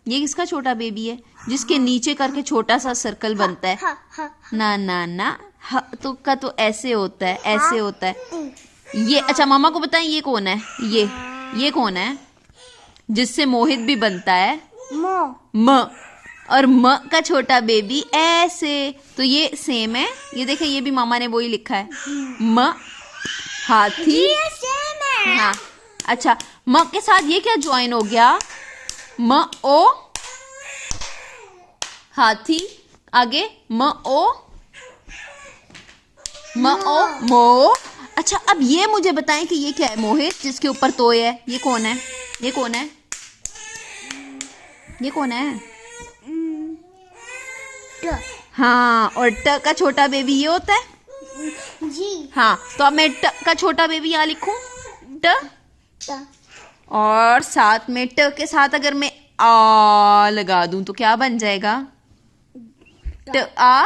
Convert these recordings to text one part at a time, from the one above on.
ये किसका छोटा बेबी है जिसके नीचे करके छोटा सा सर्कल बनता है? ना ना ना, ह तो का तो ऐसे होता है, ऐसे होता है ये। अच्छा मामा को बताएं ये कौन है? ये कौन है जिससे मोहित भी बनता है? म। और म का छोटा बेबी ऐसे, तो ये सेम है। ये देखें, ये भी मामा ने वही लिखा है, म हाथी। हाँ अच्छा, म के साथ ये क्या ज्वाइन हो गया? म ओ हाथी, आगे म ओ मो। अच्छा अब ये मुझे बताएं कि ये क्या है मोहित जिसके ऊपर तोय है? ये कौन है? ये कौन है? ये कौन है? हाँ, और ट का छोटा बेबी ये होता है जी। हाँ, तो अब मैं ट का छोटा बेबी यहाँ लिखूं, ट, और साथ में ट के साथ अगर मैं आ लगा दूं तो क्या बन जाएगा? ट आ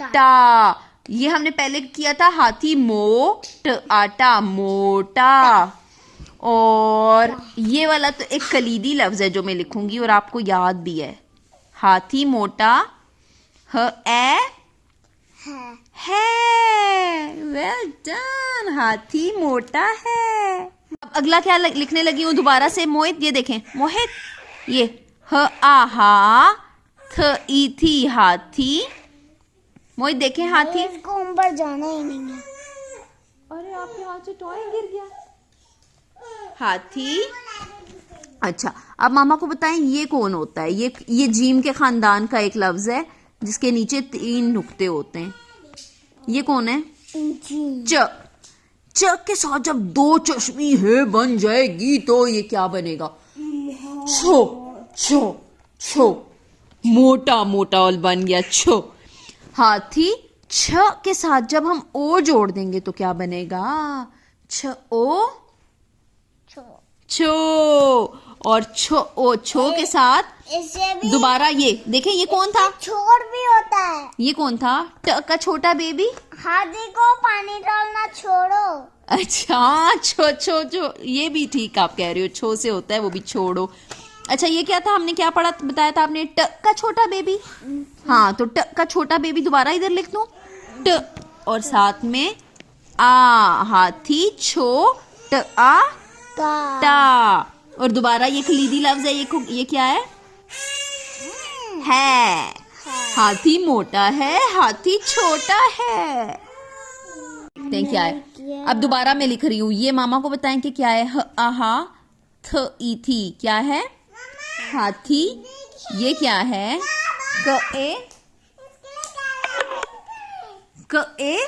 टा। ये हमने पहले किया था हाथी मो ट आटा, मोटा। और ये वाला तो एक कलीदी लफ्ज है जो मैं लिखूंगी और आपको याद भी है, हाथी मोटा, ह ए है। वेल डन, हाथी मोटा है। अब अगला क्या लिखने लगी हूँ दोबारा से मोहित, ये देखें मोहित, ये ह आ हा थ ई थी हाथी। मोहित देखें हाथी, इसको ऊपर जाना ही नहीं है। अरे आपके हाथ से टॉय गिर गया। हाथी। अच्छा अब मामा को बताएं ये कौन होता है? ये जीम के खानदान का एक लफ्ज है जिसके नीचे 3 नुक्ते होते हैं। ये कौन है? च। च के साथ जब 2 चश्मी है बन जाएगी तो ये क्या बनेगा? छो छो छो, मोटा मोटा और बन गया छो। हाथी, छ के साथ जब हम ओ जोड़ देंगे तो क्या बनेगा? छ ओ छो। और छो के साथ दोबारा ये देखें, ये कौन था? छोड़ भी होता है। ये कौन था? ट का छोटा बेबी। हाथी को पानी डालना छोड़ो। अच्छा छो, ये भी ठीक आप कह रहे हो, छो से होता है वो भी छोड़ो। अच्छा ये क्या था, हमने क्या पढ़ा बताया था आपने? ट का छोटा बेबी। हाँ, तो ट का छोटा बेबी दोबारा इधर लिख दूं, ट, और साथ में आ, हाथी छो ट आ टा। और दोबारा ये कलीदी लफ्ज है, ये क्या है? है। हाथी मोटा है, हाथी छोटा है। क्या है? अब दोबारा मैं लिख रही हूँ, ये मामा को बताएं कि क्या है? ह आहा थ ई थी क्या है? हाथी। ये क्या है? क ए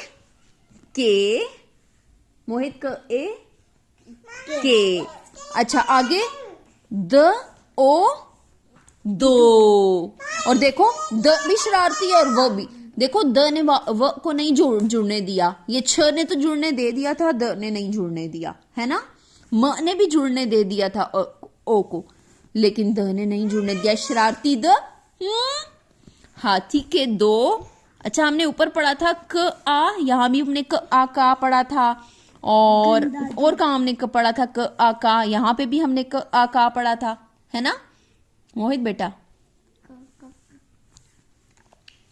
के, मोहित क ए के। अच्छा आगे द ओ दो। और देखो द भी शरारती है और व भी। देखो द ने व को नहीं जुड़ने दिया, ये छ ने तो जुड़ने दे दिया था, द ने नहीं जुड़ने दिया, है ना? म ने भी जुड़ने दे दिया था ओ को, लेकिन द ने नहीं जुड़ने दिया। शरारती द। हाथी के 2। अच्छा हमने ऊपर पढ़ा था क आ, यहाँ भी हमने क आ का पढ़ा था। और कहाँ हमने पढ़ा था क आ का? यहाँ पे भी हमने क आ का पढ़ा था, है ना मोहित बेटा?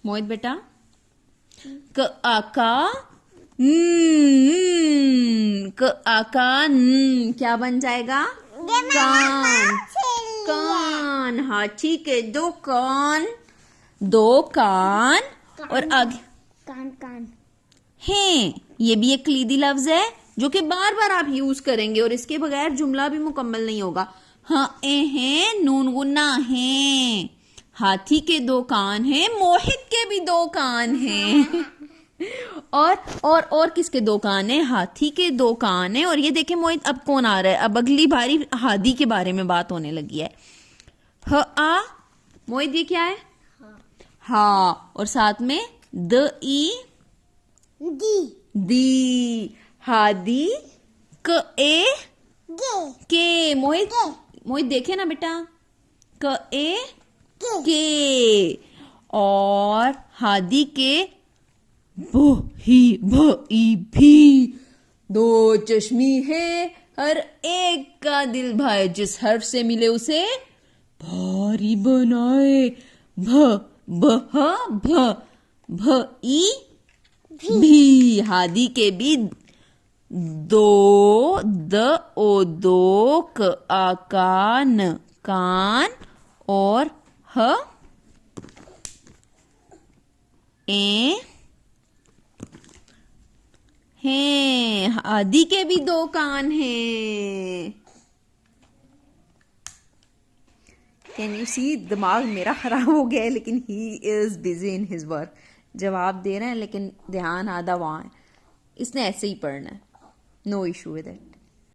मोहित बेटा क आ का क आ का क्या बन जाएगा? कान। कान, हाथी के 2 कान, 2 कान और आगे कान हैं। ये भी एक कलीदी लफ्ज है जो कि बार बार आप यूज करेंगे और इसके बगैर जुमला भी मुकम्मल नहीं होगा। हाँ ए हैं, नून गुन्ना हैं। हाथी के 2 कान हैं, मोहित के भी 2 कान हैं। और किसके 2 कान हैं? हाथी के 2 कान हैं। और ये देखें मोहित, अब कौन आ रहा है? अब अगली बारी हादी के बारे में बात होने लगी है। ह आ, मोहित ये क्या है? हाँ, और साथ में द ई दी। हादी क ए के। मोहित देखे ना बेटा, क ए के। और हादी के भ ई भी। 2 चश्मी है, हर एक का दिल भाई, जिस हर्फ से मिले उसे भारी भारी बनाए, भ बह भ भ ई भी, हादी के भी, दो द ओ दोक, आकान कान, और ह ए हैं, हादी के भी 2 कान हैं. कैन यू सी, दिमाग मेरा खराब हो गया है, लेकिन he is busy in his work. जवाब दे रहे हैं लेकिन ध्यान आधा वहाँ है. इसने ऐसे ही पढ़ना है, नो इशू विद इट.